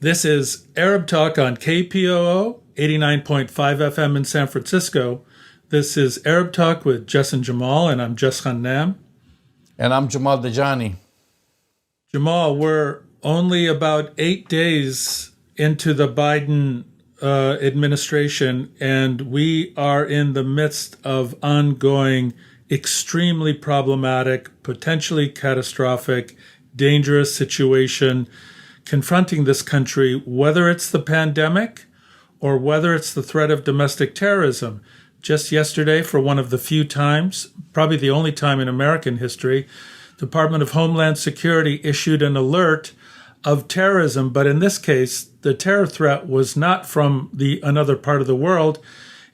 This is Arab Talk on KPOO 89.5 FM in San Francisco. This is Arab Talk with Jess and Jamal, and I'm Jess Khannam. And I'm Jamal Dajani. Jamal, we're only about 8 days into the Biden administration, and we are in the midst of ongoing, extremely problematic, potentially catastrophic, dangerous situation confronting this country, whether it's the pandemic or whether it's the threat of domestic terrorism. Just yesterday, for one of the few times, probably the only time in American history, the Department of Homeland Security issued an alert of terrorism. But in this case, the terror threat was not from another part of the world.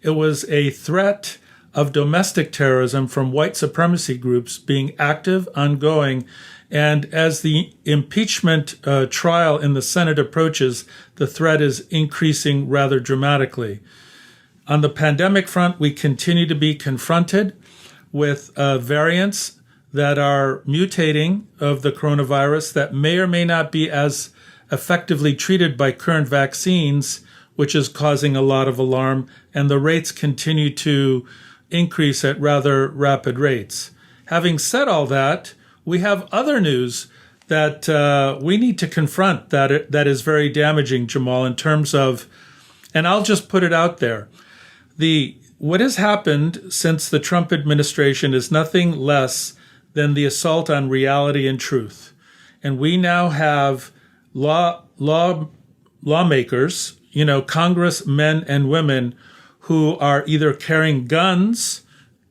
It was a threat of domestic terrorism from white supremacy groups being active, ongoing. And as the impeachment trial in the Senate approaches, the threat is increasing rather dramatically. On the pandemic front, we continue to be confronted with variants that are mutating of the coronavirus that may or may not be as effectively treated by current vaccines, which is causing a lot of alarm, and the rates continue to increase at rather rapid rates. Having said all that, we have other news that we need to confront that is very damaging, Jamal, in terms of, and I'll just put it out there, what has happened since the Trump administration is nothing less than the assault on reality and truth. And we now have lawmakers, congressmen and women who are either carrying guns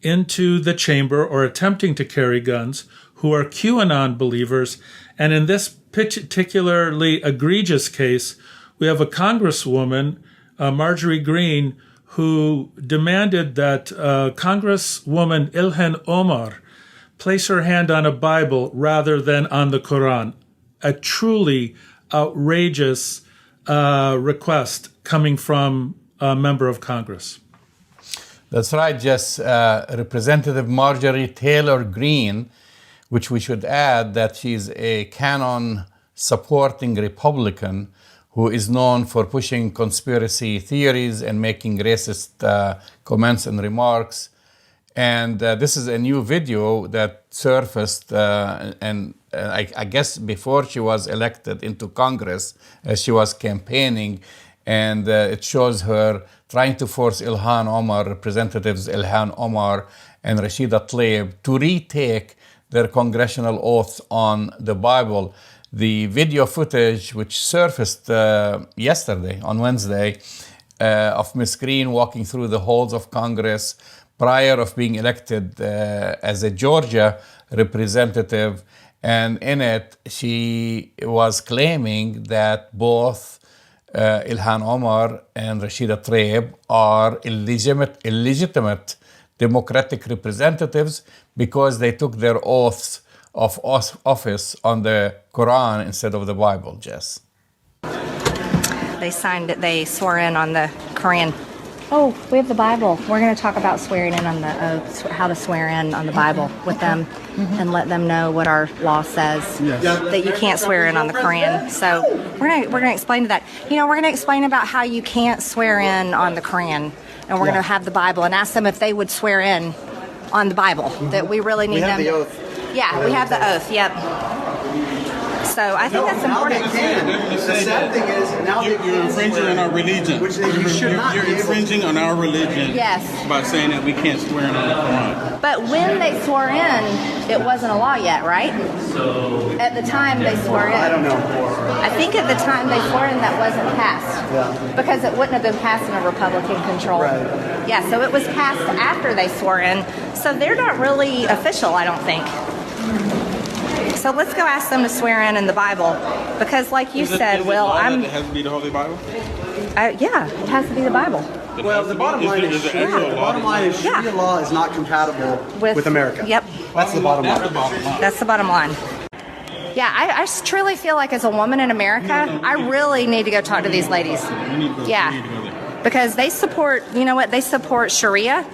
into the chamber or attempting to carry guns, who are QAnon believers. And in this particularly egregious case, we have a congresswoman, Marjorie Greene, who demanded that Congresswoman Ilhan Omar place her hand on a Bible rather than on the Quran. A truly outrageous request coming from a member of Congress. That's right, Jess. Representative Marjorie Taylor Greene, which we should add that she's a QAnon-supporting Republican who is known for pushing conspiracy theories and making racist comments and remarks. And this is a new video that surfaced, I guess before she was elected into Congress, as she was campaigning, and it shows her trying to force Representatives Ilhan Omar and Rashida Tlaib to retake their congressional oaths on the Bible. The video footage, which surfaced yesterday, on Wednesday, of Ms. Greene walking through the halls of Congress prior of being elected as a Georgia representative. And in it, she was claiming that both Ilhan Omar and Rashida Tlaib are illegitimate Democratic representatives because they took their oaths of office on the Quran instead of the Bible, Jess. They swore in on the Quran. Oh, we have the Bible. We're going to talk about swearing in on the oath, how to swear in on the Bible with them and let them know what our law says, that you can't swear in on the Quran. So we're going to explain to that. We're going to explain about how you can't swear in on the Quran, and we're going to have the Bible and ask them if they would swear in on the Bible, that we really need them. We have the oath. Yeah, we have the oath, yep. So I think that's important. Now they can. The sad thing is, now you're infringing on our religion. Which you should not You're infringing on our religion. Yes. By saying that we can't swear in on the Quran. But when they swore in, it wasn't a law yet, right? At the time they swore in. I don't know. I think at the time they swore in, that wasn't passed. Yeah. Because it wouldn't have been passed in a Republican control. Right. Yeah, so it was passed after they swore in. So they're not really official, I don't think. So let's go ask them to swear in the Bible. Because like you said, Will, It has to be the Holy Bible? Yeah, it has to be the Bible. Well, the bottom line is Sharia law is not compatible with America. Yep. That's the bottom line. That's the bottom line. Yeah, I truly feel like as a woman in America, I really need to go talk to these ladies. Yeah. because they support, you know what, they support Sharia,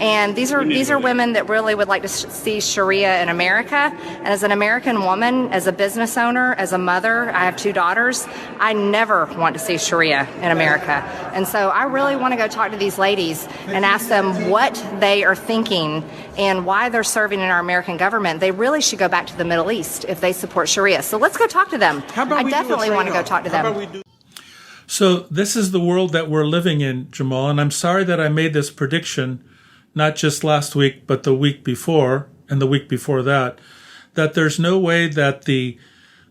and these are women that really would like to see Sharia in America. And as an American woman, as a business owner, as a mother, I have 2 daughters, I never want to see Sharia in America. And so I really want to go talk to these ladies and ask them what they are thinking and why they're serving in our American government. They really should go back to the Middle East if they support Sharia. So let's go talk to them. I definitely want to go talk to them. So this is the world that we're living in, Jamal, and I'm sorry that I made this prediction, not just last week, but the week before and the week before that there's no way that the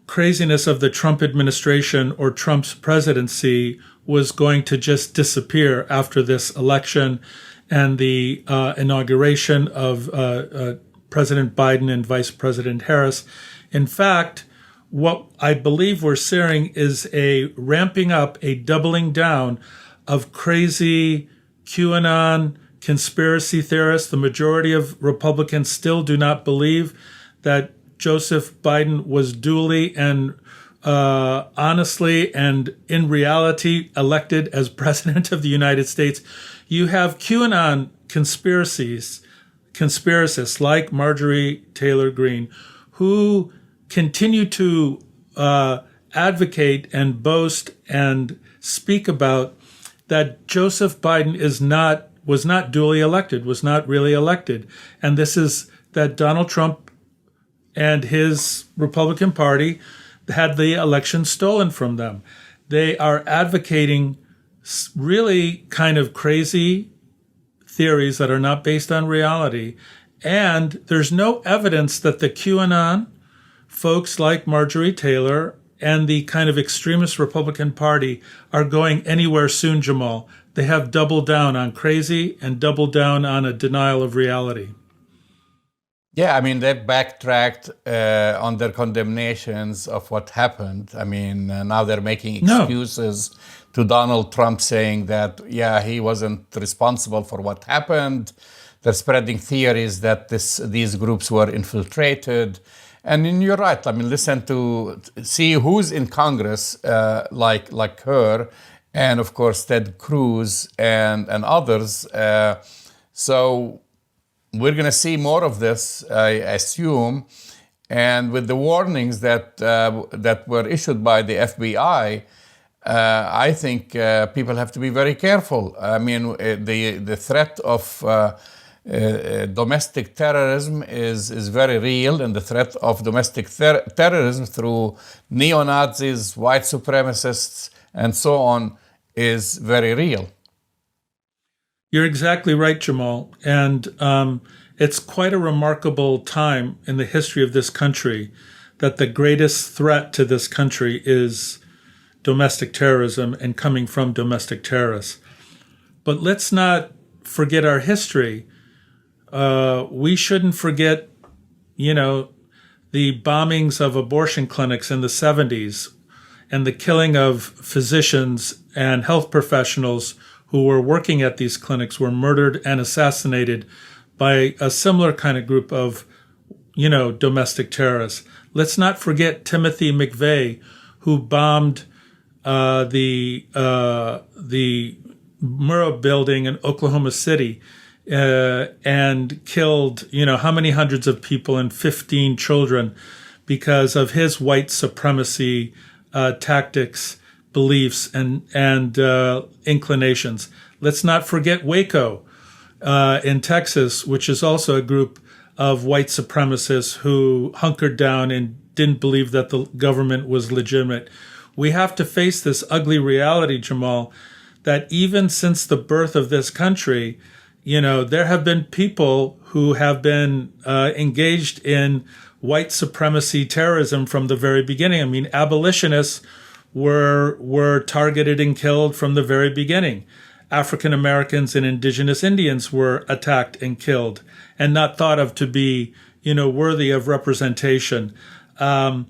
craziness of the Trump administration or Trump's presidency was going to just disappear after this election and the inauguration of President Biden and Vice President Harris. In fact, what I believe we're seeing is a ramping up, a doubling down of crazy QAnon conspiracy theorists. The majority of Republicans still do not believe that Joseph Biden was duly and honestly and in reality elected as president of the United States. You have QAnon conspiracists like Marjorie Taylor Greene who continue to advocate and boast and speak about that Joseph Biden was not duly elected, was not really elected. And this is that Donald Trump and his Republican Party had the election stolen from them. They are advocating really kind of crazy theories that are not based on reality. And there's no evidence that the QAnon folks like Marjorie Taylor and the kind of extremist Republican Party are going anywhere soon, Jamal. They have doubled down on crazy and doubled down on a denial of reality. Yeah, I mean, they backtracked on their condemnations of what happened. I mean, now they're making excuses to Donald Trump saying that, yeah, he wasn't responsible for what happened. They're spreading theories that these groups were infiltrated. And you're right. I mean, see who's in Congress like her, and of course Ted Cruz and others. So we're going to see more of this, I assume. And with the warnings that were issued by the FBI, I think people have to be very careful. I mean, the threat of domestic terrorism is very real, and the threat of domestic terrorism through neo-Nazis, white supremacists, and so on is very real. You're exactly right, Jamal. And it's quite a remarkable time in the history of this country that the greatest threat to this country is domestic terrorism and coming from domestic terrorists. But let's not forget our history. We shouldn't forget, the bombings of abortion clinics in the 70s and the killing of physicians and health professionals who were working at these clinics were murdered and assassinated by a similar kind of group of, domestic terrorists. Let's not forget Timothy McVeigh, who bombed the Murrah building in Oklahoma City and killed, how many hundreds of people and 15 children because of his white supremacy tactics, beliefs, and inclinations. Let's not forget Waco in Texas, which is also a group of white supremacists who hunkered down and didn't believe that the government was legitimate. We have to face this ugly reality, Jamal, that even since the birth of this country, there have been people who have been engaged in white supremacy terrorism from the very beginning. I mean, abolitionists were targeted and killed from the very beginning. African Americans and indigenous Indians were attacked and killed and not thought of to be, worthy of representation. The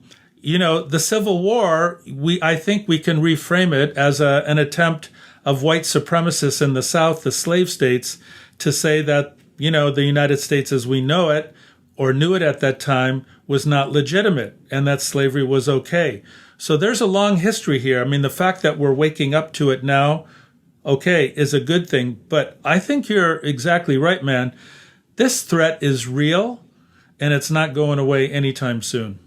Civil War, I think we can reframe it as an attempt of white supremacists in the South, the slave states, to say that, the United States as we know it, or knew it at that time, was not legitimate and that slavery was okay. So there's a long history here. I mean, the fact that we're waking up to it now, okay, is a good thing. But I think you're exactly right, man. This threat is real, and it's not going away anytime soon.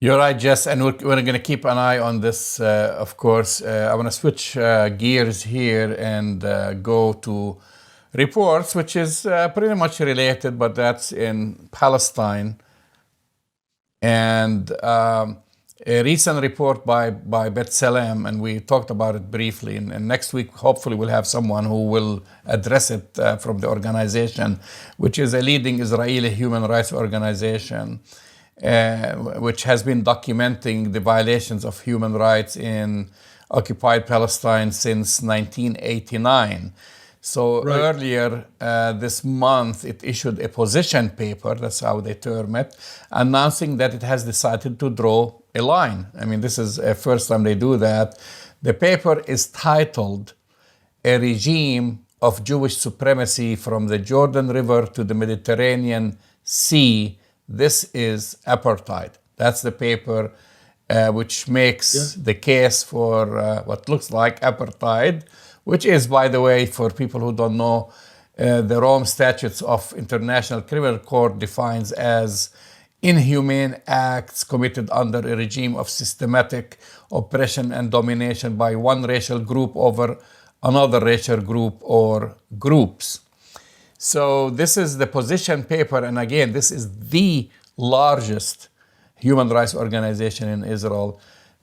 You're right, Jess, and we're going to keep an eye on this, of course. I want to switch gears here and go to reports, which is pretty much related, but that's in Palestine. And a recent report by B'Tselem, and we talked about it briefly. And next week, hopefully, we'll have someone who will address it from the organization, which is a leading Israeli human rights organization, which has been documenting the violations of human rights in occupied Palestine since 1989. So earlier this month, it issued a position paper, that's how they term it, announcing that it has decided to draw a line. I mean, this is the first time they do that. The paper is titled A Regime of Jewish Supremacy from the Jordan River to the Mediterranean Sea. This is Apartheid. That's the paper which makes the case for what looks like apartheid, which is, by the way, for people who don't know, the Rome Statutes of International Criminal Court defines as inhumane acts committed under a regime of systematic oppression and domination by one racial group over another racial group or groups. So this is the position paper, and again, this is the largest human rights organization in Israel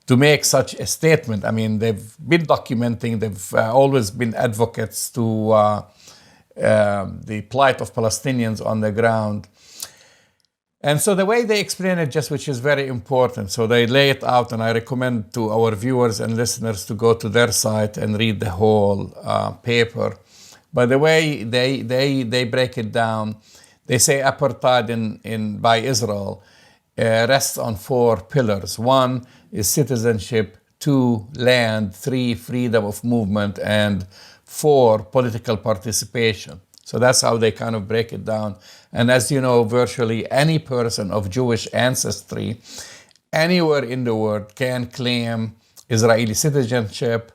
to make such a statement. I mean, they've been documenting, they've always been advocates to the plight of Palestinians on the ground. And so the way they explain it, just which is very important, so they lay it out, and I recommend to our viewers and listeners to go to their site and read the whole paper. By the way, they break it down. They say apartheid by Israel rests on 4 pillars. 1 is citizenship, 2, land, 3, freedom of movement, and 4, political participation. So that's how they kind of break it down. And as you know, virtually any person of Jewish ancestry anywhere in the world can claim Israeli citizenship.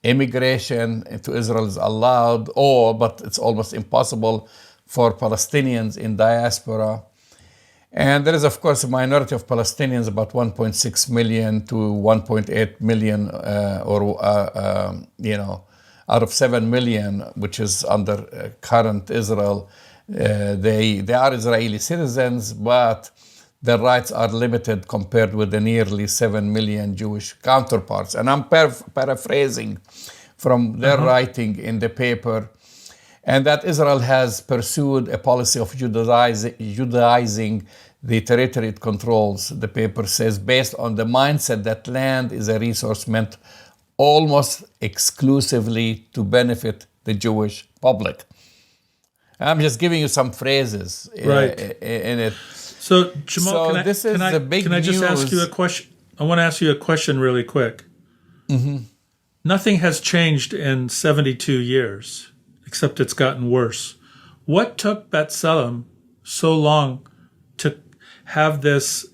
Immigration into Israel is allowed, but it's almost impossible for Palestinians in diaspora. And there is, of course, a minority of Palestinians, about 1.6 million to 1.8 million, out of 7 million, which is under current Israel. They are Israeli citizens, but their rights are limited compared with the nearly 7 million Jewish counterparts. And I'm paraphrasing from their writing in the paper, and that Israel has pursued a policy of Judaizing the territory it controls, the paper says, based on the mindset that land is a resource meant almost exclusively to benefit the Jewish public. I'm just giving you some phrases in it. So, Jamal, can I just ask you a question? I want to ask you a question really quick. Mm-hmm. Nothing has changed in 72 years, except it's gotten worse. What took B'Tselem so long to have this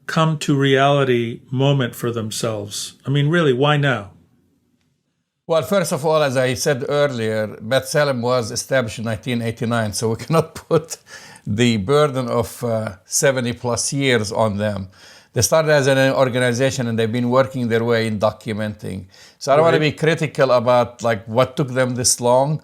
come to reality moment for themselves? I mean, really, why now? Well, first of all, as I said earlier, B'Tselem was established in 1989, so we cannot put the burden of 70 plus years on them. They started as an organization and they've been working their way in documenting. So I don't want to be critical about what took them this long,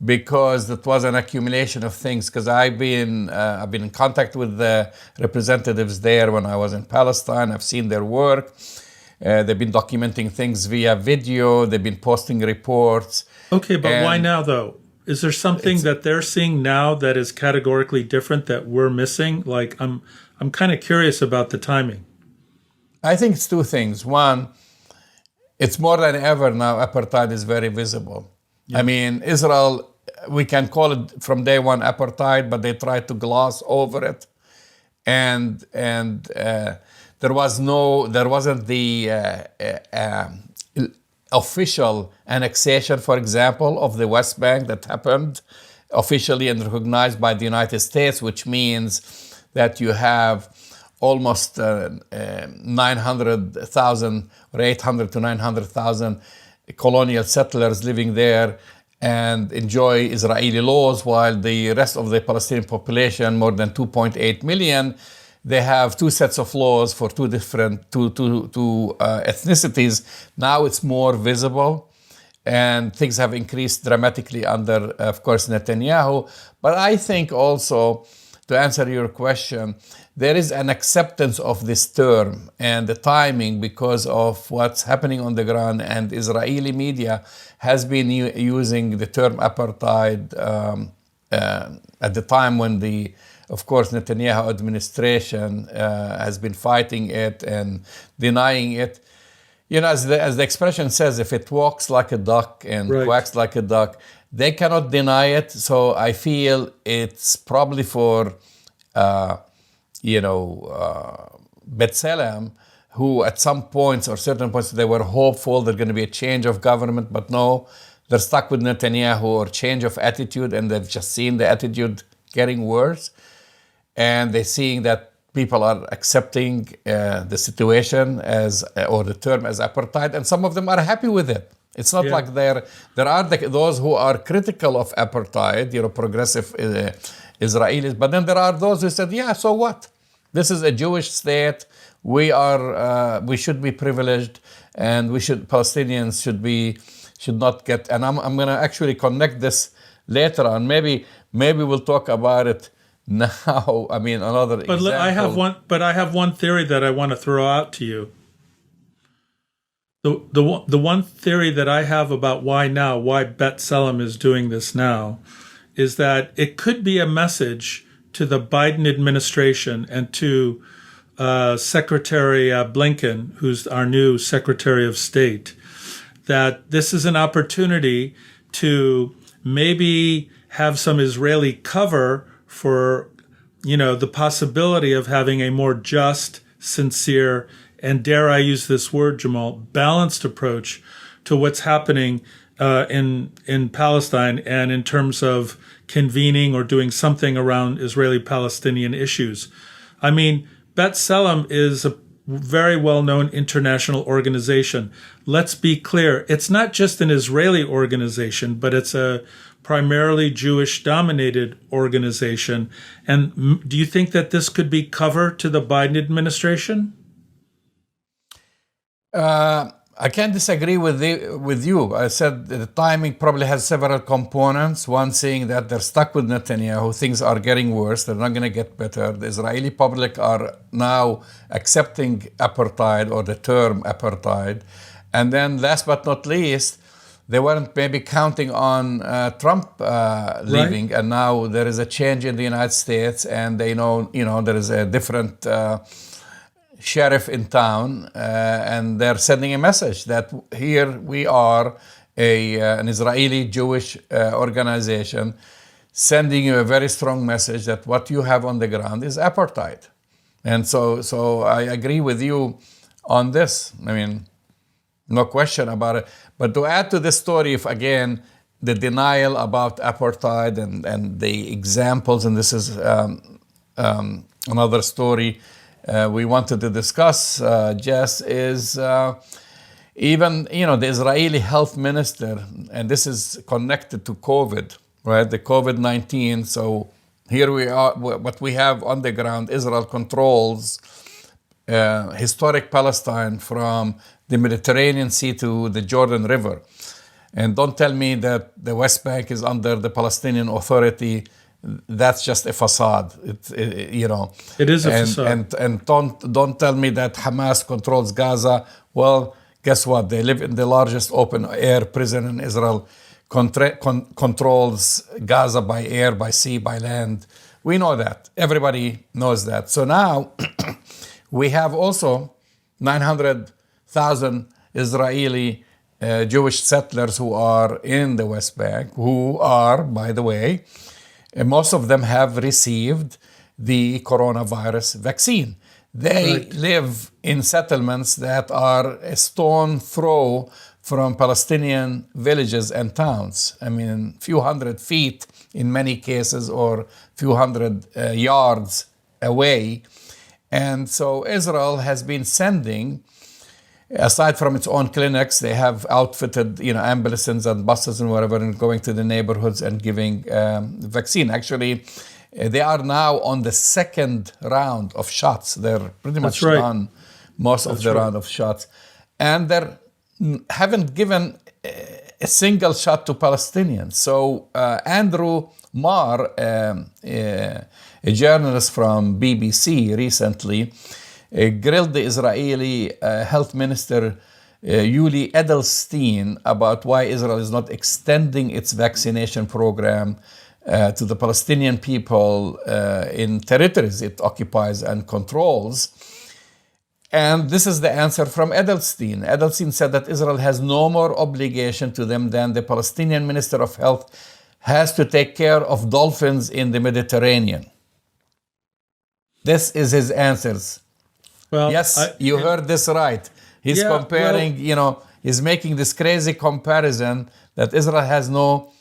because that was an accumulation of things. Because I've been in contact with the representatives there when I was in Palestine. I've seen their work. They've been documenting things via video. They've been posting reports. Okay, but why now, though? Is there something that they're seeing now that is categorically different that we're missing? I'm kind of curious about the timing. I think it's 2 things. One, it's more than ever now, apartheid is very visible. Yeah. I mean, Israel, we can call it from day one apartheid, but they tried to gloss over it. And there wasn't the official annexation, for example, of the West Bank that happened officially and recognized by the United States, which means that you have almost 900,000 or 800 to 900,000 colonial settlers living there and enjoy Israeli laws, while the rest of the Palestinian population, more than 2.8 million, they have two sets of laws for two ethnicities. Now it's more visible, and things have increased dramatically under, of course, Netanyahu. But I think also, to answer your question, there is an acceptance of this term and the timing because of what's happening on the ground, and Israeli media has been using the term apartheid at the time when the, of course, Netanyahu administration has been fighting it and denying it. You know, as the expression says, if it walks like a duck and quacks like a duck, they cannot deny it. So I feel it's probably for, B'Tselem, who at some points or certain points they were hopeful there's going to be a change of government, but no, they're stuck with Netanyahu or change of attitude, and they've just seen the attitude getting worse. And they're seeing that people are accepting the situation as, or the term as apartheid, and some of them are happy with it. It's not like there are those who are critical of apartheid, progressive Israelis, but then there are those who said, yeah, so what? This is a Jewish state. We should be privileged, and Palestinians should not get. And I'm going to actually connect this later on. Maybe we'll talk about it now. I mean, another example. I have one theory that I want to throw out to you. The one theory that I have about why B'Tselem is doing this now is that it could be a message to the Biden administration and to Secretary Blinken, who's our new Secretary of State, that this is an opportunity to maybe have some Israeli cover for, the possibility of having a more just, sincere, and dare I use this word, Jamal, balanced approach to what's happening in Palestine, and in terms of convening or doing something around Israeli-Palestinian issues. I mean, B'Tselem is a very well-known international organization. Let's be clear, it's not just an Israeli organization, but it's a primarily Jewish-dominated organization. And do you think that this could be cover to the Biden administration? I can't disagree with you. I said the timing probably has several components. One saying that they're stuck with Netanyahu, things are getting worse, they're not going to get better. The Israeli public are now accepting apartheid, or the term apartheid. And then last but not least, they weren't maybe counting on Trump leaving, and now there is a change in the United States, and they know, there is a different sheriff in town, and they're sending a message that here we are, an Israeli Jewish organization, sending you a very strong message that what you have on the ground is apartheid. And so I agree with you on this. I mean, no question about it. But to add to this story, if again, the denial about apartheid and the examples, and this is another story we wanted to discuss, Jess, is even, the Israeli health minister, and this is connected to COVID, right? The COVID-19. So here we are, what we have on the ground, Israel controls historic Palestine from the Mediterranean Sea to the Jordan River. And don't tell me that the West Bank is under the Palestinian Authority. That's just a facade. It is a facade. And don't tell me that Hamas controls Gaza. Well, guess what? They live in the largest open air prison in Israel. Controls Gaza by air, by sea, by land. We know that. Everybody knows that. So now we have also 900,000 Israeli Jewish settlers who are in the West Bank, who are, by the way, most of them have received the coronavirus vaccine. They live in settlements that are a stone throw from Palestinian villages and towns. I mean, a few hundred feet in many cases, or a few hundred yards away. And so Israel has been sending aside from its own clinics, they have outfitted, ambulances and buses and whatever, and going to the neighborhoods and giving vaccine. Actually, they are now on the second round of shots. They're pretty much done most of the round of shots, and they haven't given a single shot to Palestinians. So Andrew Marr, a journalist from BBC, recently grilled the Israeli health minister Yuli Edelstein about why Israel is not extending its vaccination program to the Palestinian people in territories it occupies and controls. And this is the answer from Edelstein. Edelstein said that Israel has no more obligation to them than the Palestinian Minister of Health has to take care of dolphins in the Mediterranean. This is his answers. Well, yes, you heard this right. He's comparing, he's making this crazy comparison that Israel has no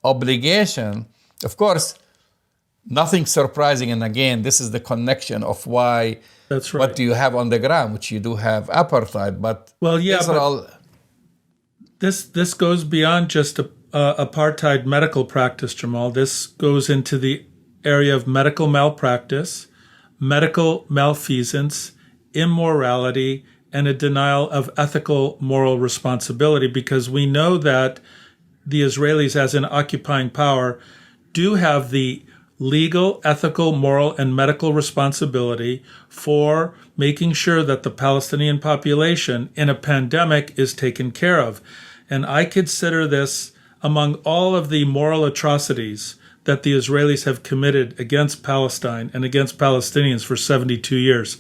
obligation. Of course, nothing surprising. And again, this is the connection of why. That's right. What do you have on the ground, which you do have apartheid, but Israel. But this goes beyond just apartheid medical practice, Jamal. This goes into the area of medical malpractice, medical malfeasance, immorality, and a denial of ethical moral responsibility, because we know that the Israelis, as an occupying power, do have the legal, ethical, moral, and medical responsibility for making sure that the Palestinian population in a pandemic is taken care of. And I consider this among all of the moral atrocities that the Israelis have committed against Palestine and against Palestinians for 72 years.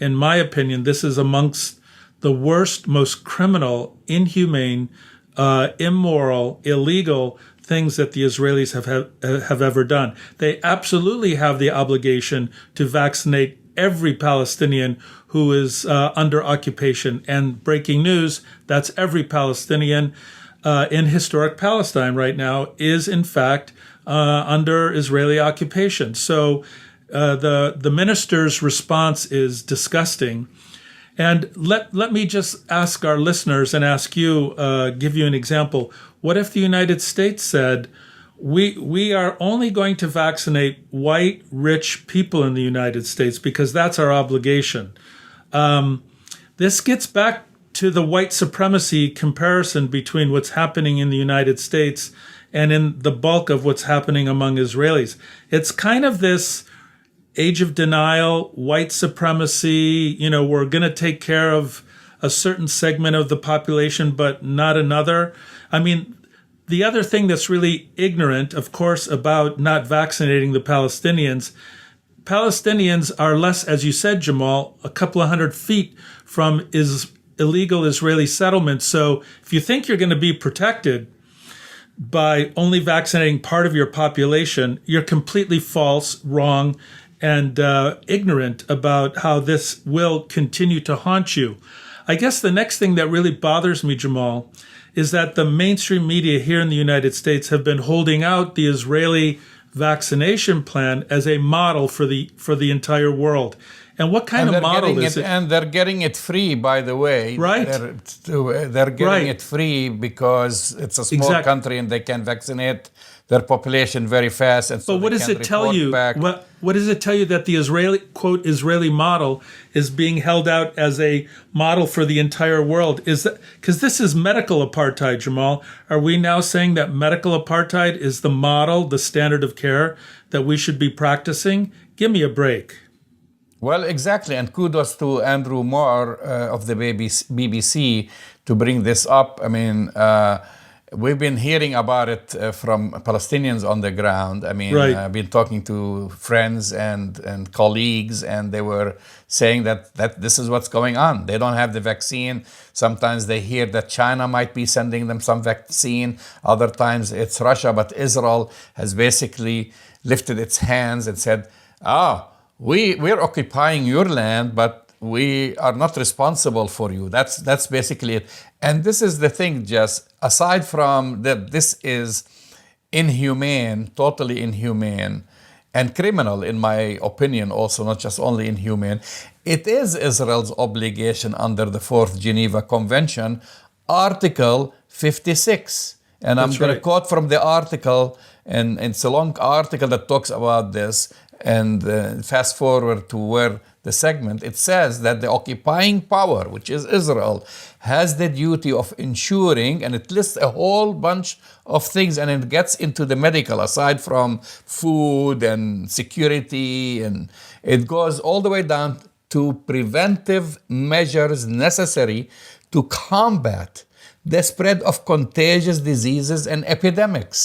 In my opinion, this is amongst the worst, most criminal, inhumane, immoral, illegal things that the Israelis have ever done. They absolutely have the obligation to vaccinate every Palestinian who is under occupation. And breaking news, that's every Palestinian in historic Palestine right now is in fact under Israeli occupation. So the minister's response is disgusting. And let me just ask our listeners and ask you, give you an example. What if the United States said, we are only going to vaccinate white, rich people in the United States because that's our obligation? This gets back to the white supremacy comparison between what's happening in the United States and in the bulk of what's happening among Israelis. It's kind of this age of denial, white supremacy, we're going to take care of a certain segment of the population, but not another. I mean, the other thing that's really ignorant, of course, about not vaccinating the Palestinians are less, as you said, Jamal, a couple of 100 feet from illegal Israeli settlements. So if you think you're going to be protected by only vaccinating part of your population, you're completely false, wrong, and ignorant about how this will continue to haunt you. I guess the next thing that really bothers me, Jamal, is that the mainstream media here in the United States have been holding out the Israeli vaccination plan as a model for the entire world. And what kind of model is it? And they're getting it free, by the way. Right. They're getting it free because it's a small country and they can vaccinate their population very fast. And so but what does it tell you? What does it tell you that the Israeli, quote, Israeli model is being held out as a model for the entire world? Is that because this is medical apartheid, Jamal? Are we now saying that medical apartheid is the model, the standard of care that we should be practicing? Give me a break. Well, exactly. And kudos to Andrew Marr of the BBC to bring this up. I mean, we've been hearing about it from Palestinians on the ground. I mean, I've been talking to friends and colleagues, and they were saying that this is what's going on. They don't have the vaccine. Sometimes they hear that China might be sending them some vaccine. Other times it's Russia. But Israel has basically lifted its hands and said, we're occupying your land, but we are not responsible for you. That's basically it. And this is the thing, Jess, aside from that this is inhumane, totally inhumane, and criminal, in my opinion, also, not just only inhumane. It is Israel's obligation under the Fourth Geneva Convention, Article 56. And I'm going to quote from the article, and it's a long article that talks about this, and fast forward to where the segment, it says that the occupying power, which is Israel, has the duty of ensuring, and it lists a whole bunch of things, and it gets into the medical, aside from food and security, and it goes all the way down to preventive measures necessary to combat the spread of contagious diseases and epidemics.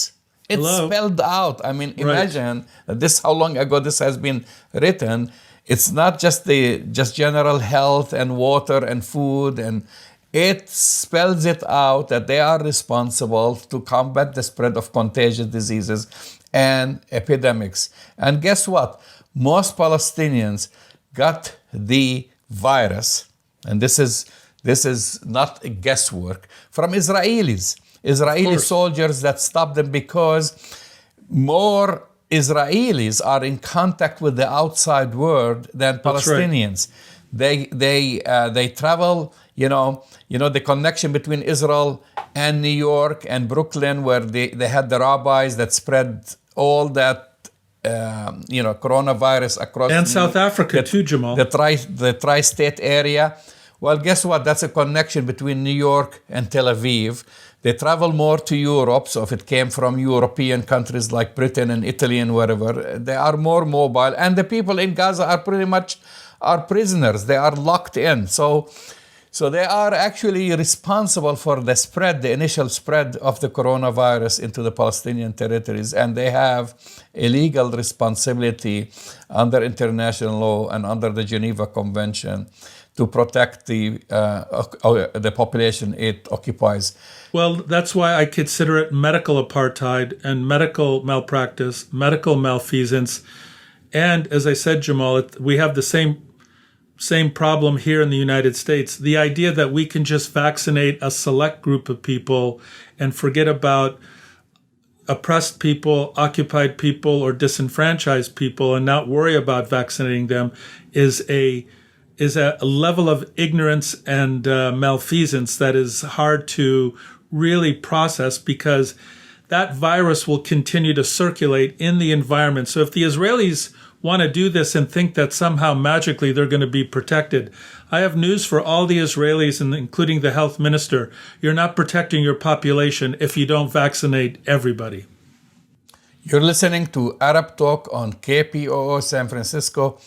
It's spelled out. I mean, imagine this, how long ago this has been written. It's not just general health and water and food, and it spells it out that they are responsible to combat the spread of contagious diseases and epidemics. And guess what? Most Palestinians got the virus, and this is not guesswork, from Israelis. Israeli soldiers that stopped them, because more Israelis are in contact with the outside world than Palestinians. They travel, you know the connection between Israel and New York and Brooklyn, where they had the rabbis that spread all that coronavirus across, and South Africa too, Jamal. The tri-state area. Well, guess what? That's a connection between New York and Tel Aviv. They travel more to Europe, so if it came from European countries like Britain and Italy and wherever, they are more mobile. And the people in Gaza are pretty much prisoners. They are locked in. So they are actually responsible for the initial spread of the coronavirus into the Palestinian territories. And they have a legal responsibility under international law and under the Geneva Convention to protect the population it occupies. Well, that's why I consider it medical apartheid and medical malpractice, medical malfeasance. And as I said, Jamal, we have the same problem here in the United States. The idea that we can just vaccinate a select group of people and forget about oppressed people, occupied people, or disenfranchised people and not worry about vaccinating them is a level of ignorance and malfeasance that is hard to really process, because that virus will continue to circulate in the environment. So if the Israelis want to do this and think that somehow magically they're going to be protected, I have news for all the Israelis, and including the health minister. You're not protecting your population if you don't vaccinate everybody. You're listening to Arab Talk on KPOO San Francisco,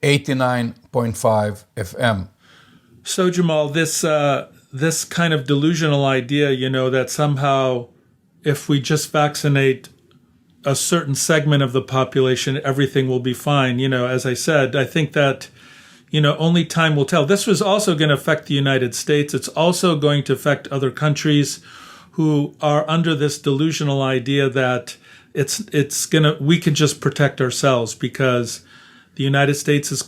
89.5 FM. So, Jamal, this kind of delusional idea, that somehow if we just vaccinate a certain segment of the population, everything will be fine. As I said, I think that, only time will tell. This was also going to affect the United States. It's also going to affect other countries who are under this delusional idea that we can just protect ourselves, because the United States is,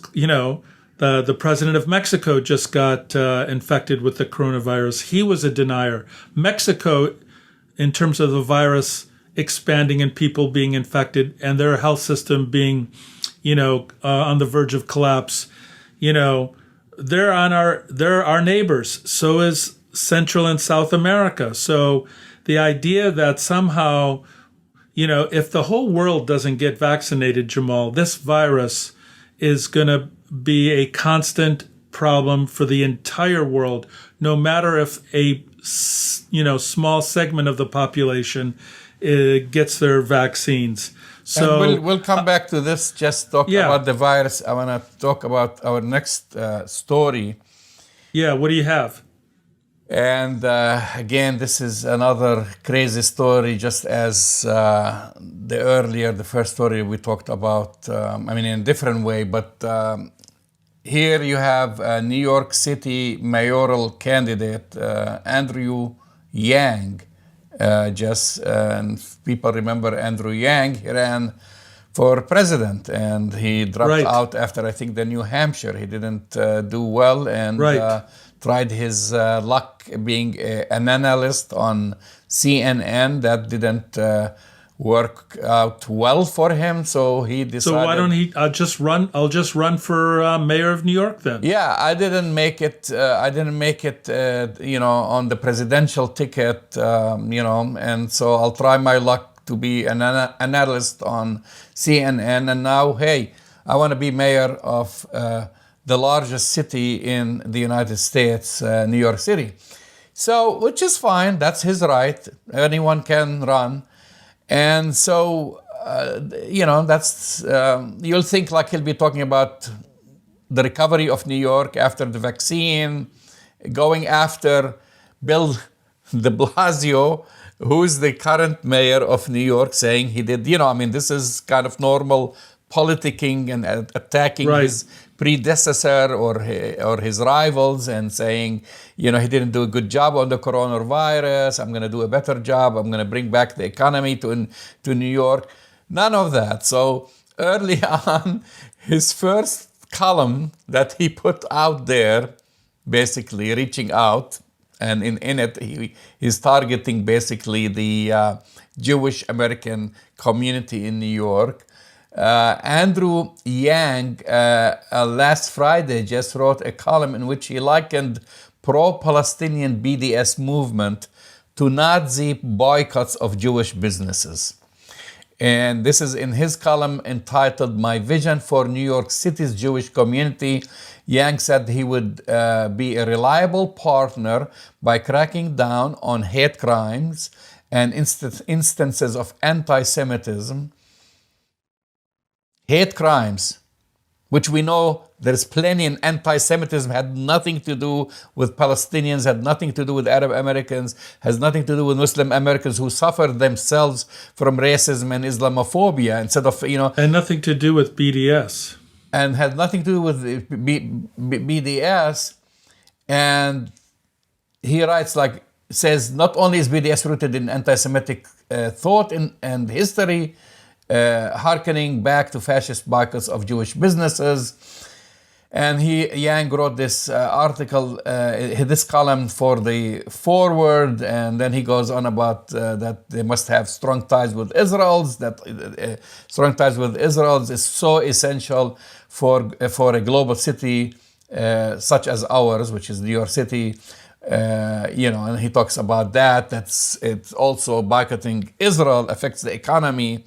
the president of Mexico just got infected with the coronavirus. He was a denier. Mexico, in terms of the virus expanding and people being infected and their health system being, on the verge of collapse, they're our neighbors. So is Central and South America. So the idea that somehow, if the whole world doesn't get vaccinated, Jamal, this virus is going to be a constant problem for the entire world, no matter if a small segment of the population gets their vaccines. So and we'll come back to this. Just talk about the virus. I want to talk about our next story. Yeah, what do you have? And again, this is another crazy story, just as the first story we talked about, in a different way. But here you have a New York City mayoral candidate, Andrew Yang. And people remember Andrew Yang. He ran for president, and he dropped out after, I think, the New Hampshire. He didn't do well, and tried his luck being an analyst on CNN. That didn't work out well for him. So he decided. So why don't he? I'll just run for mayor of New York then. Yeah, I didn't make it. On the presidential ticket. And so I'll try my luck to be an analyst on CNN. And now, hey, I want to be mayor of the largest city in the United States, New York City. So, which is fine. That's his right. Anyone can run. And so, that's, you'll think like he'll be talking about the recovery of New York after the vaccine, going after Bill de Blasio, who's the current mayor of New York, saying he did, this is kind of normal politicking and attacking his predecessor or his rivals and saying, he didn't do a good job on the coronavirus. I'm going to do a better job. I'm going to bring back the economy to New York. None of that. So early on, his first column that he put out there, basically reaching out, and in it, he's targeting basically the Jewish American community in New York. Andrew Yang last Friday just wrote a column in which he likened pro-Palestinian BDS movement to Nazi boycotts of Jewish businesses. And this is in his column entitled "My Vision for New York City's Jewish Community." Yang said he would be a reliable partner by cracking down on hate crimes and instances of anti-Semitism. Hate crimes, which we know there's plenty, in anti-Semitism had nothing to do with Palestinians, had nothing to do with Arab Americans, has nothing to do with Muslim Americans who suffered themselves from racism and Islamophobia instead of, And nothing to do with BDS. And had nothing to do with BDS. And he writes, says, not only is BDS rooted in anti-Semitic thought and history, hearkening back to fascist boycotts of Jewish businesses. And Yang wrote this article, this column for the forward, and then he goes on about that they must have strong ties with Israel, that strong ties with Israel is so essential for a global city such as ours, which is New York City. And he talks about that. It's also boycotting Israel affects the economy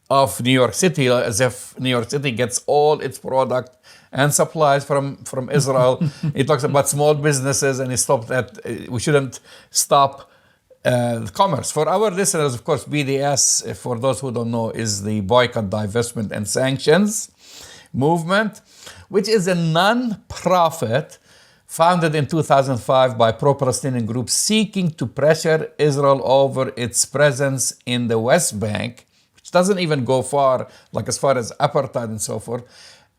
of New York City, as if New York City gets all its product and supplies from Israel. He talks about small businesses, and he stopped that we shouldn't stop commerce. For our listeners, of course, BDS, for those who don't know, is the Boycott, Divestment, and Sanctions movement, which is a non-profit founded in 2005 by pro-Palestinian groups seeking to pressure Israel over its presence in the West Bank, which doesn't even go far, as far as apartheid and so forth.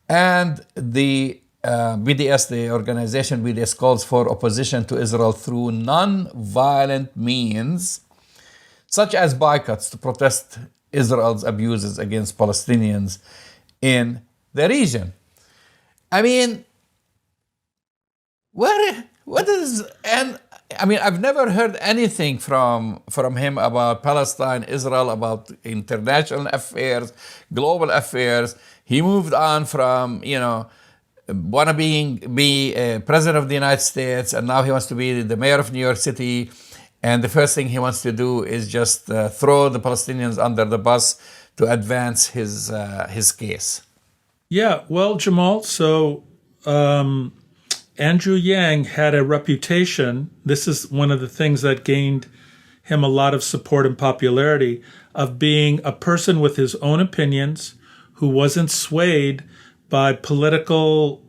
And the BDS, the organization BDS, calls for opposition to Israel through non-violent means, such as boycotts, to protest Israel's abuses against Palestinians in the region. I mean, I've never heard anything from him about Palestine, Israel, about international affairs, global affairs. He moved on from, want to be president of the United States, and now he wants to be the mayor of New York City. And the first thing he wants to do is just throw the Palestinians under the bus to advance his case. Yeah, well, Jamal, so Andrew Yang had a reputation. This is one of the things that gained him a lot of support and popularity, of being a person with his own opinions, who wasn't swayed by political,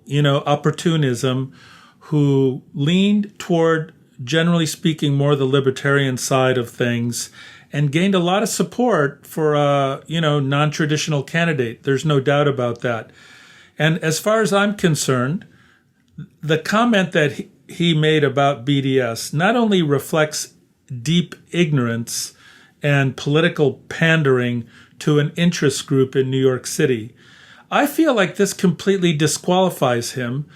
opportunism, who leaned toward, generally speaking, more the libertarian side of things, and gained a lot of support for a, non-traditional candidate. There's no doubt about that. And as far as I'm concerned, the comment that he made about BDS not only reflects deep ignorance and political pandering to an interest group in New York City. I feel like this completely disqualifies him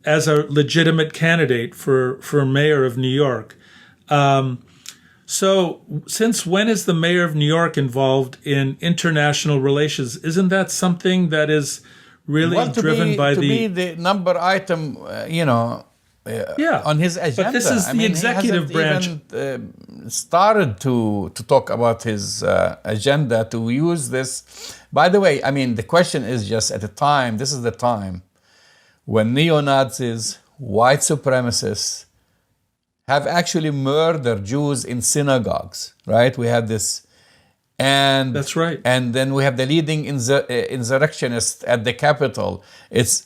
as a legitimate candidate for mayor of New York. So, since when is the mayor of New York involved in international relations? Isn't that something that is really driven by to be the number item, on his agenda? But this is the executive branch. Even, started to talk about his agenda to use this. By the way, I mean, the question is just at the time, this is the time when neo-Nazis, white supremacists, have actually murdered Jews in synagogues, right? We have this, and that's right. And then we have the leading insurrectionist at the Capitol. It's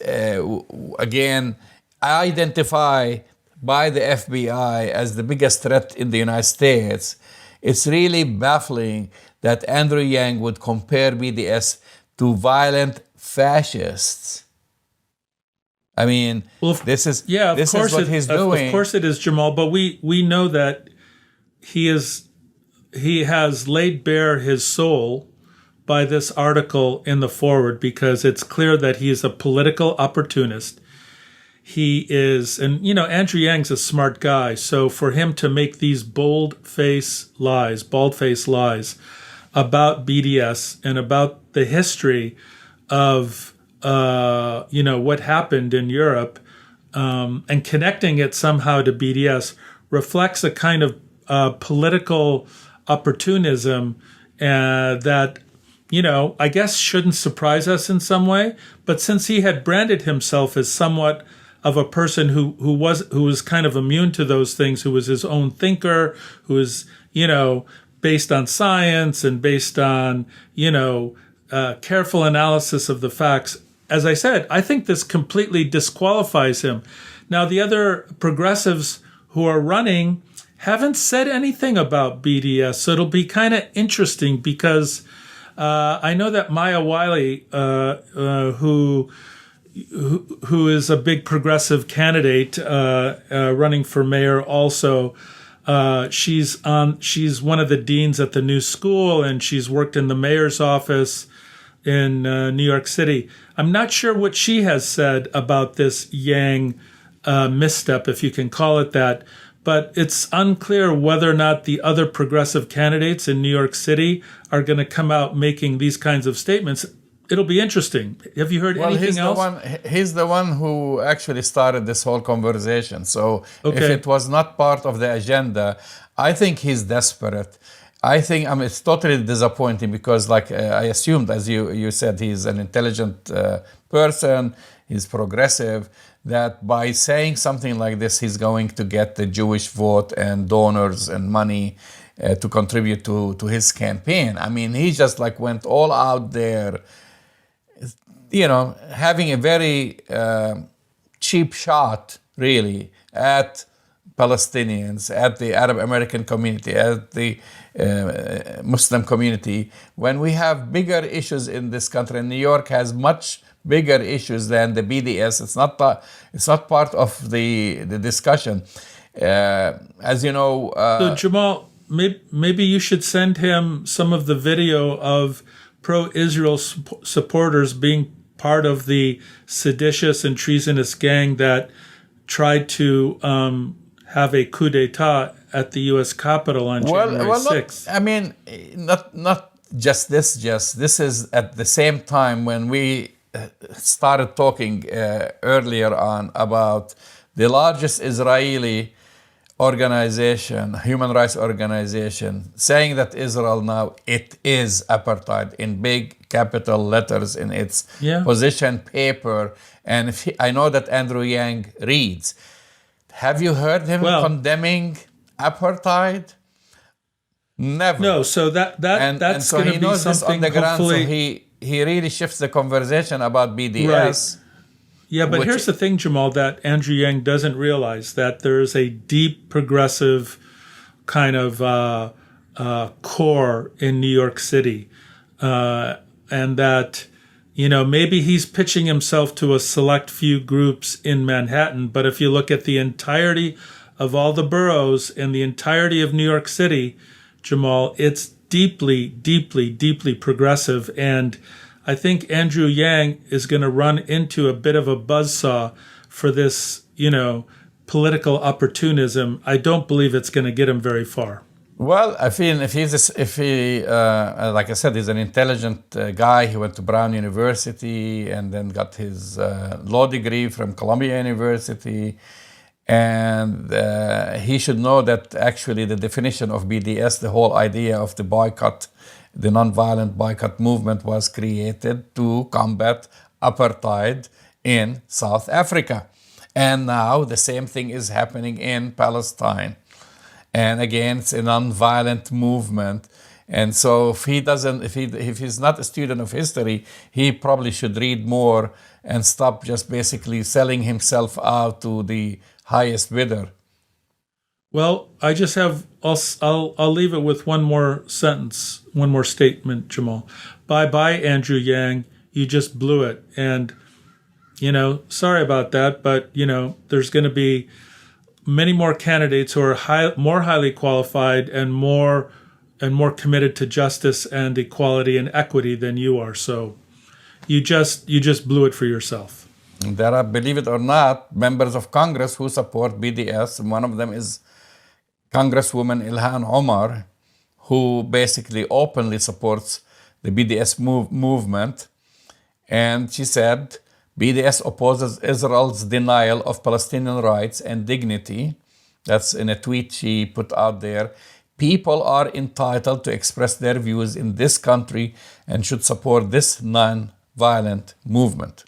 again identified by the FBI as the biggest threat in the United States. It's really baffling that Andrew Yang would compare BDS to violent fascists. I mean, this is what he's doing. Of course it is, Jamal. But we know that he has laid bare his soul by this article in the forward, because it's clear that he is a political opportunist. He is, and Andrew Yang's a smart guy. So for him to make these bald-faced lies about BDS and about the history of what happened in Europe, and connecting it somehow to BDS reflects a kind of political opportunism that, I guess shouldn't surprise us in some way. But since he had branded himself as somewhat of a person who was kind of immune to those things, who was his own thinker, who is, based on science and based on, careful analysis of the facts, as I said, I think this completely disqualifies him. Now, the other progressives who are running haven't said anything about BDS, so it'll be kind of interesting, because I know that Maya Wiley, who is a big progressive candidate running for mayor, also she's one of the deans at the new school, and she's worked in the mayor's office in New York City. I'm not sure what she has said about this Yang misstep, if you can call it that, but it's unclear whether or not the other progressive candidates in New York City are going to come out making these kinds of statements. It'll be interesting. Have you heard anything else? He's the one who actually started this whole conversation. So if it was not part of the agenda, I think he's desperate. I think it's totally disappointing, because I assumed, as you said, he's an intelligent person, he's progressive, that by saying something like this, he's going to get the Jewish vote and donors and money to contribute to his campaign. I mean, he just went all out there, having a very cheap shot, really, at Palestinians, at the Arab American community, at the Muslim community, when we have bigger issues in this country. And New York has much bigger issues than the BDS. It's not part of the discussion. As you know, so Jamal, maybe you should send him some of the video of pro-Israel supporters being part of the seditious and treasonous gang that tried to have a coup d'etat at the U.S. Capitol on January 6th. Not just this. This is at the same time when we started talking earlier on about the largest Israeli organization, human rights organization, saying that Israel now, it is apartheid in big capital letters in its position paper. And I know that Andrew Yang reads. Have you heard him condemning apartheid? Never. No, so that's so going to be something on the ground, hopefully. So he really shifts the conversation about BDS. Right. Yeah, but here's the thing, Jamal, that Andrew Yang doesn't realize, that there is a deep progressive kind of core in New York City, and that, maybe he's pitching himself to a select few groups in Manhattan, but if you look at the entirety of all the boroughs and the entirety of New York City, Jamal, it's deeply, deeply, deeply progressive. And I think Andrew Yang is going to run into a bit of a buzzsaw for this, political opportunism. I don't believe it's going to get him very far. Well, I feel if he like I said, he's an intelligent guy. He went to Brown University and then got his law degree from Columbia University, and he should know that actually the definition of BDS, the whole idea of the boycott, the nonviolent boycott movement, was created to combat apartheid in South Africa, and now the same thing is happening in Palestine. And again, it's a non-violent movement. And so if he's not a student of history, he probably should read more and stop just basically selling himself out to the highest bidder. Well, I just have, I'll leave it with one more sentence, one more statement, Jamal. Bye-bye, Andrew Yang. You just blew it. And, sorry about that, but, there's going to be many more candidates who are more highly qualified and more committed to justice and equality and equity than you are. So you just blew it for yourself. There are, believe it or not, members of Congress who support BDS. And one of them is Congresswoman Ilhan Omar, who basically openly supports the BDS movement. And she said, BDS opposes Israel's denial of Palestinian rights and dignity. That's in a tweet she put out there. People are entitled to express their views in this country and should support this non-violent movement.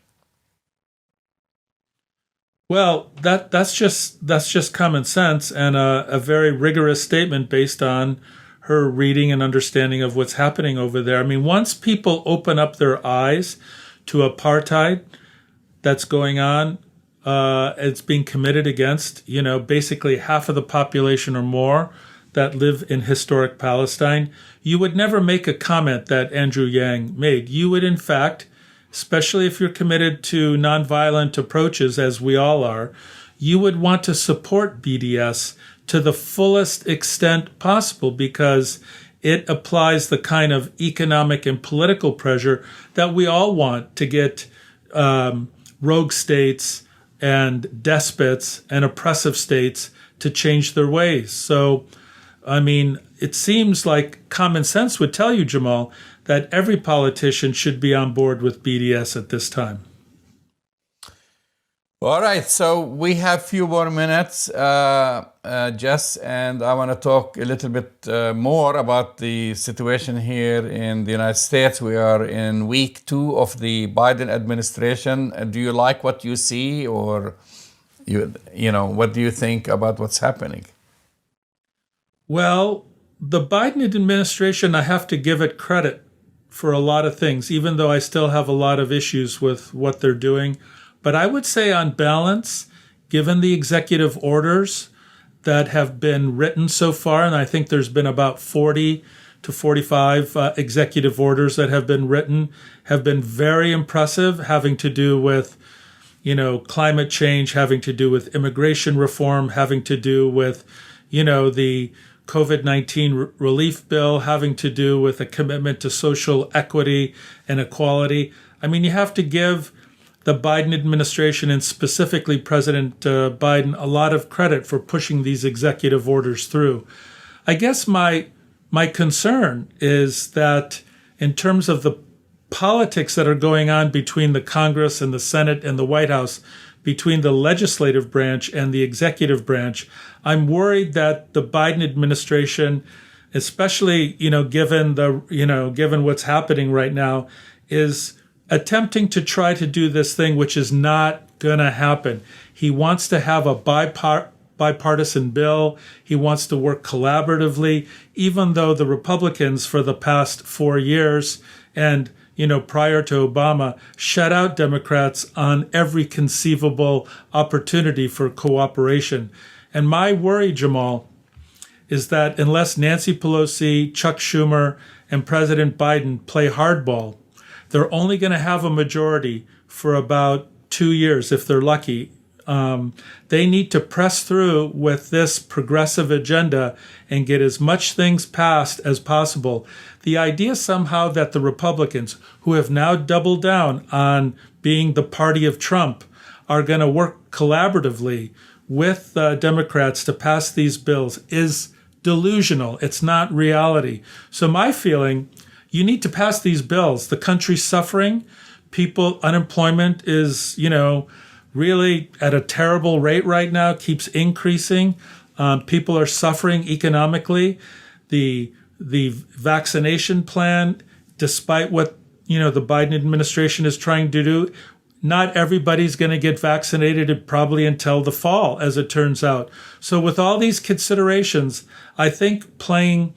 Well, that's just common sense and a very rigorous statement based on her reading and understanding of what's happening over there. I mean, once people open up their eyes to apartheid that's going on, it's being committed against, basically half of the population or more that live in historic Palestine, you would never make a comment that Andrew Yang made. You would, in fact, especially if you're committed to nonviolent approaches, as we all are, you would want to support BDS to the fullest extent possible because it applies the kind of economic and political pressure that we all want to get rogue states and despots and oppressive states to change their ways. So, I mean, it seems like common sense would tell you, Jamal, that every politician should be on board with BDS at this time. All right, so we have a few more minutes, Jess, and I want to talk a little bit more about the situation here in the United States. We are in week 2 of the Biden administration. Do you like what you see, or what do you think about what's happening? Well, the Biden administration, I have to give it credit for a lot of things, even though I still have a lot of issues with what they're doing. But I would say on balance, given the executive orders that have been written so far, and I think there's been about 40 to 45 executive orders that have been written, have been very impressive, having to do with, climate change, having to do with immigration reform, having to do with, the COVID-19 relief bill, having to do with a commitment to social equity and equality. I mean, you have to give the Biden administration and specifically President Biden a lot of credit for pushing these executive orders through. I guess my concern is that in terms of the politics that are going on between the Congress and the Senate and the White House, between the legislative branch and the executive branch, I'm worried that the Biden administration, especially, given what's happening right now, is attempting to try to do this thing, which is not going to happen. He wants to have a bipartisan bill. He wants to work collaboratively, even though the Republicans for the past 4 years and, prior to Obama, shut out Democrats on every conceivable opportunity for cooperation. And my worry, Jamal, is that unless Nancy Pelosi, Chuck Schumer, and President Biden play hardball, they're only going to have a majority for about 2 years, if they're lucky. They need to press through with this progressive agenda and get as much things passed as possible. The idea somehow that the Republicans, who have now doubled down on being the party of Trump, are going to work collaboratively with Democrats to pass these bills is delusional. It's not reality. So my feeling, you need to pass these bills. The country's suffering. Unemployment is, really at a terrible rate right now, keeps increasing. People are suffering economically. The vaccination plan, despite what, the Biden administration is trying to do, not everybody's going to get vaccinated probably until the fall, as it turns out. So with all these considerations, I think playing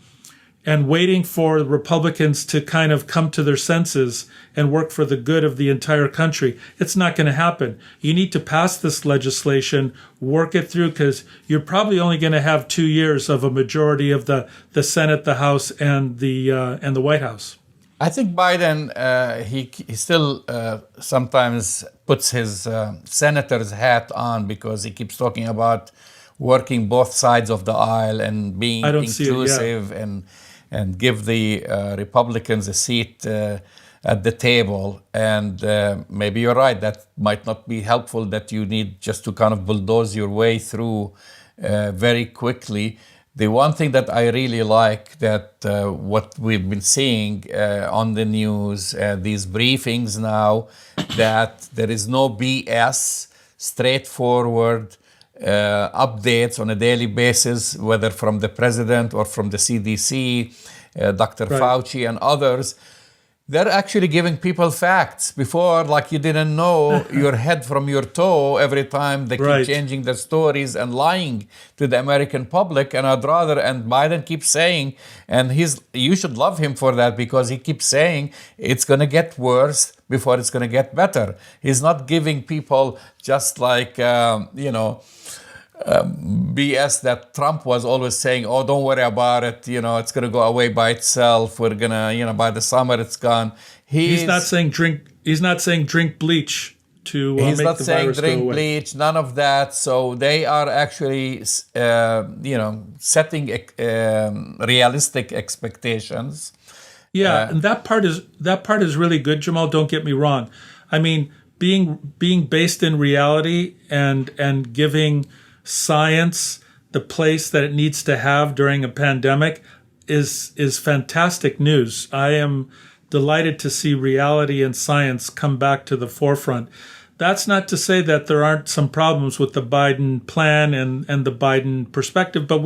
and waiting for Republicans to kind of come to their senses and work for the good of the entire country, it's not going to happen. You need to pass this legislation, work it through, because you're probably only going to have 2 years of a majority of the Senate, the House, and the White House. I think Biden, he still sometimes puts his senator's hat on because he keeps talking about working both sides of the aisle and being inclusive and give the Republicans a seat at the table. And maybe you're right, that might not be helpful, that you need just to kind of bulldoze your way through very quickly. The one thing that I really like, that what we've been seeing on the news, these briefings now, that there is no BS, straightforward updates on a daily basis, whether from the president or from the CDC, Dr. Fauci and others. They're actually giving people facts. Before, like, you didn't know your head from your toe every time they keep changing their stories and lying to the American public. And Biden keeps saying, and you should love him for that, because he keeps saying it's going to get worse before it's going to get better. He's not giving people just like, BS that Trump was always saying, oh, don't worry about it, it's going to go away by itself. We're going to, by the summer it's gone. He's not saying drink bleach to he's make not the saying virus drink go away. bleach, none of that. So they are actually, setting realistic expectations. Yeah, and that part is really good, Jamal. Don't get me wrong. I mean, being based in reality and giving science the place that it needs to have during a pandemic is fantastic news. I am delighted to see reality and science come back to the forefront. That's not to say that there aren't some problems with the Biden plan and the Biden perspective, but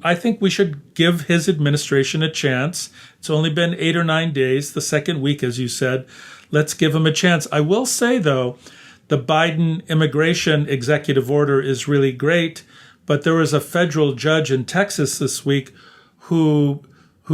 I think we should give his administration a chance. It's only been 8 or 9 days, the second week, as you said. Let's give him a chance. I will say, though, the Biden immigration executive order is really great, but there was a federal judge in Texas this week who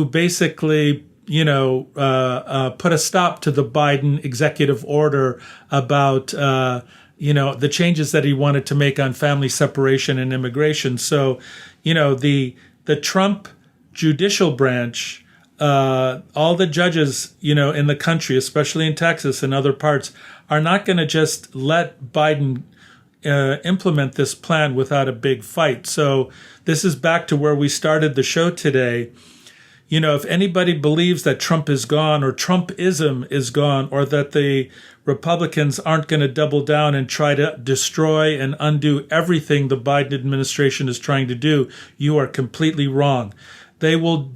basically, put a stop to the Biden executive order about, the changes that he wanted to make on family separation and immigration. So, the Trump judicial branch, all the judges, in the country, especially in Texas and other parts, are not going to just let Biden implement this plan without a big fight. So this is back to where we started the show today. If anybody believes that Trump is gone or Trumpism is gone, or that the Republicans aren't going to double down and try to destroy and undo everything the Biden administration is trying to do, you are completely wrong. They will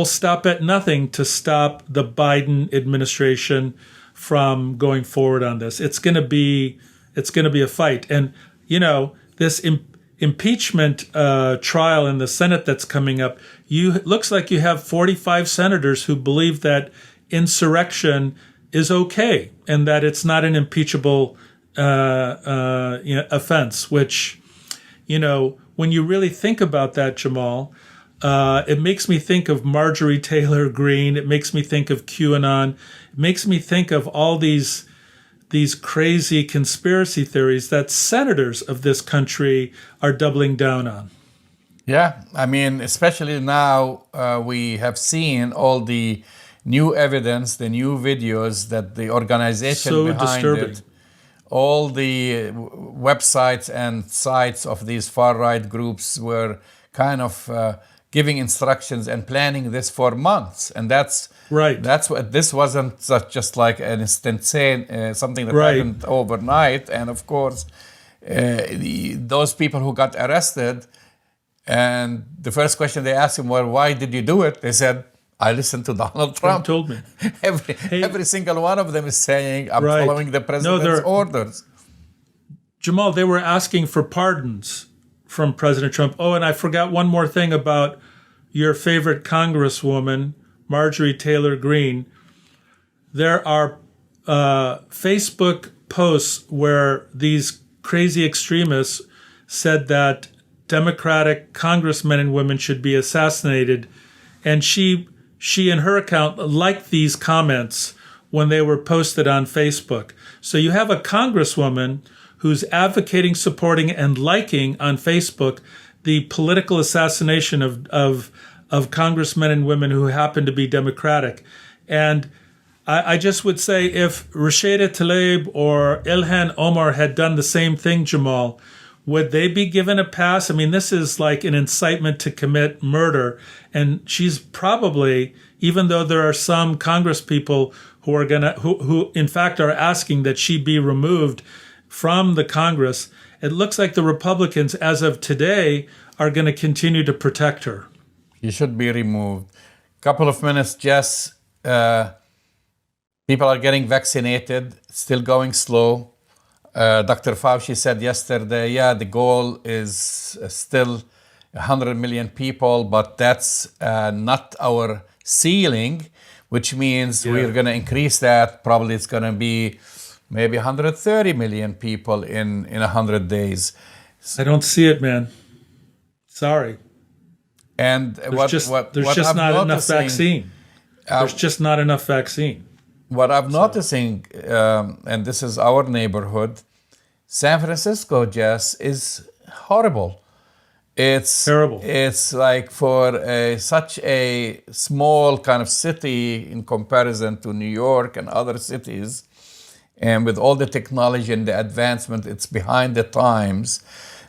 stop at nothing to stop the Biden administration from going forward on this. It's going to be a fight. And, this impeachment trial in the Senate that's coming up, looks like you have 45 senators who believe that insurrection is okay and that it's not an impeachable offense, which, when you really think about that, Jamal, it makes me think of Marjorie Taylor Greene. It makes me think of QAnon. It makes me think of all these crazy conspiracy theories that senators of this country are doubling down on. Yeah, I mean, especially now we have seen all the new evidence, the new videos that the organization behind it, all the websites and sites of these far-right groups were kind of giving instructions and planning this for months. And that's right. That's what this wasn't just like an instantaneous something that happened overnight. And of course, those people who got arrested And the first question they asked him, well, why did you do it? They said, I listened to Donald Trump. Told me. Every single one of them is saying, I'm Right. following the president's orders. Jamal, they were asking for pardons from President Trump. Oh, and I forgot one more thing about your favorite Congresswoman, Marjorie Taylor Greene. There are Facebook posts where these crazy extremists said that Democratic congressmen and women should be assassinated. And she in her account liked these comments when they were posted on Facebook. So you have a congresswoman who's advocating, supporting, and liking on Facebook the political assassination of congressmen and women who happen to be Democratic. And I just would say if Rashida Tlaib or Ilhan Omar had done the same thing, Jamal, would they be given a pass? I mean, this is like an incitement to commit murder. And she's probably, even though there are some Congress people who are who in fact are asking that she be removed from the Congress, it looks like the Republicans, as of today, are going to continue to protect her. He should be removed. Couple of minutes, Jess. People are getting vaccinated, still going slow. Dr. Fauci said yesterday, yeah, the goal is still 100 million people, but that's not our ceiling, which means we're going to increase that. Probably it's going to be maybe 130 million people in 100 days. I don't see it, man. Sorry. And there's just not enough vaccine. There's just not enough vaccine. What I'm noticing, and this is our neighborhood, San Francisco, Jess, is horrible. It's terrible. It's like for such a small kind of city in comparison to New York and other cities, and with all the technology and the advancement, it's behind the times,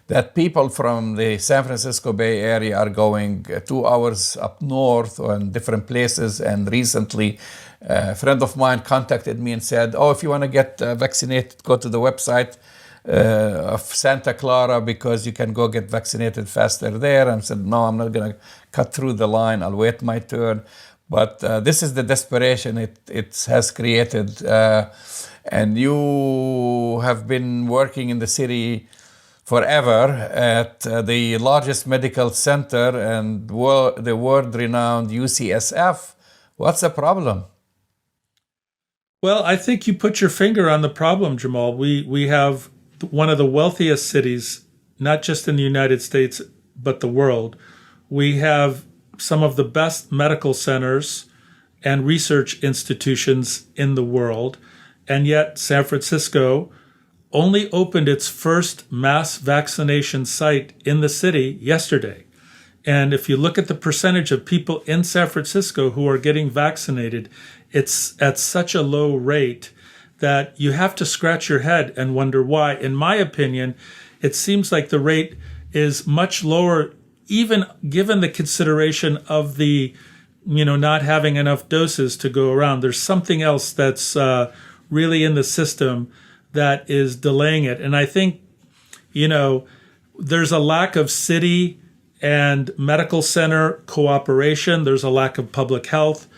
that people from the San Francisco Bay Area are going 2 hours up north or in different places. And recently, a friend of mine contacted me and said, oh, if you want to get vaccinated, go to the website of Santa Clara because you can go get vaccinated faster there. And I said, no, I'm not going to cut through the line. I'll wait my turn. But this is the desperation it has created. And you have been working in the city forever at the largest medical center and the world-renowned UCSF. What's the problem? Well, I think you put your finger on the problem, Jamal. We have one of the wealthiest cities, not just in the United States, but the world. We have some of the best medical centers and research institutions in the world. And yet San Francisco only opened its first mass vaccination site in the city yesterday. And if you look at the percentage of people in San Francisco who are getting vaccinated, it's at such a low rate that you have to scratch your head and wonder why. In my opinion, it seems like the rate is much lower, even given the consideration of the, not having enough doses to go around. There's something else that's really in the system that is delaying it. And I think, there's a lack of city and medical center cooperation. There's a lack of public health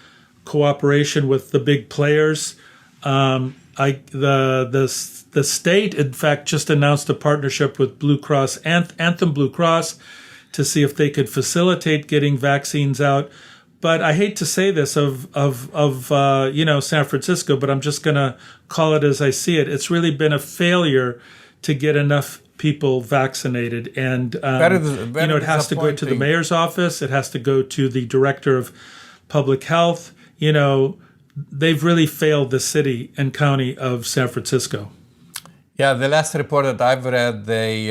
cooperation with the big players. The state, in fact, just announced a partnership with Blue Cross, Anthem Blue Cross, to see if they could facilitate getting vaccines out. But I hate to say this of San Francisco, but I'm just going to call it as I see it. It's really been a failure to get enough people vaccinated, and it has to go to the mayor's office. It has to go to the director of public health. They've really failed the city and county of San Francisco. Yeah, the last report that I've read, they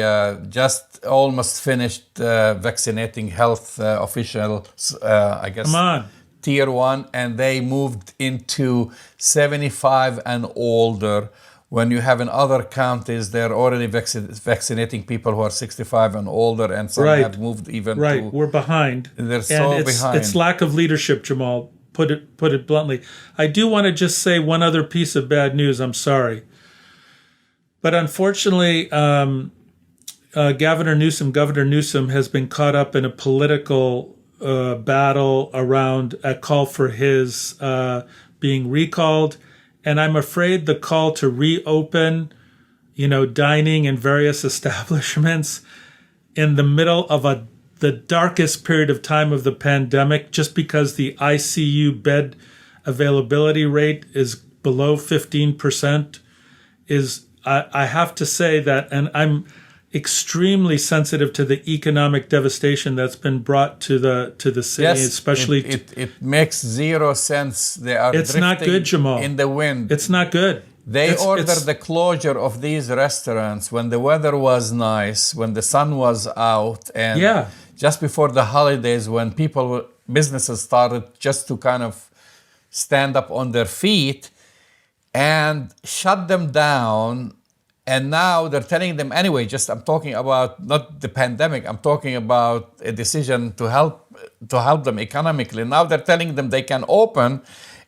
just almost finished vaccinating health officials, I guess. Come on. Tier 1, and they moved into 75 and older. When you have in other counties, they're already vaccinating people who are 65 and older, and some have moved even to... We're behind. They're so behind. It's lack of leadership, Jamal, put it bluntly. I do want to just say one other piece of bad news. I'm sorry. But unfortunately, Governor Newsom has been caught up in a political battle around a call for his being recalled. And I'm afraid the call to reopen, dining in various establishments in the middle of the darkest period of time of the pandemic, just because the ICU bed availability rate is below 15%, I have to say that, and I'm extremely sensitive to the economic devastation that's been brought to the city, Yes, especially. It makes zero sense. They are It's not drifting good, Jamal. in the wind. It's not good. They ordered the closure of these restaurants when the weather was nice, when the sun was out, and just before the holidays, when businesses started just to kind of stand up on their feet, and shut them down. And now they're telling them anyway, I'm talking about not the pandemic, I'm talking about a decision to help them economically. Now they're telling them they can open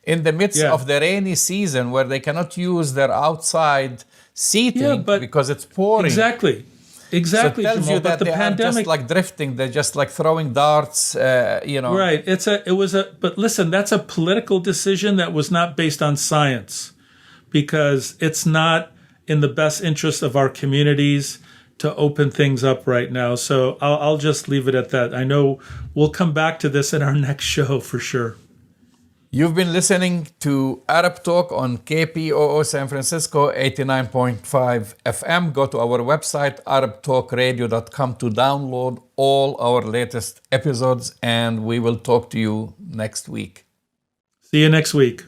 in the midst of the rainy season where they cannot use their outside seating because it's pouring. Exactly. So it tells Jamal, you that the they pandemic, are just like drifting. They're just like throwing darts, Right. But listen, that's a political decision that was not based on science, because it's not in the best interest of our communities to open things up right now. So I'll just leave it at that. I know we'll come back to this in our next show for sure. You've been listening to Arab Talk on KPOO San Francisco 89.5 FM. Go to our website, arabtalkradio.com, to download all our latest episodes, and we will talk to you next week. See you next week.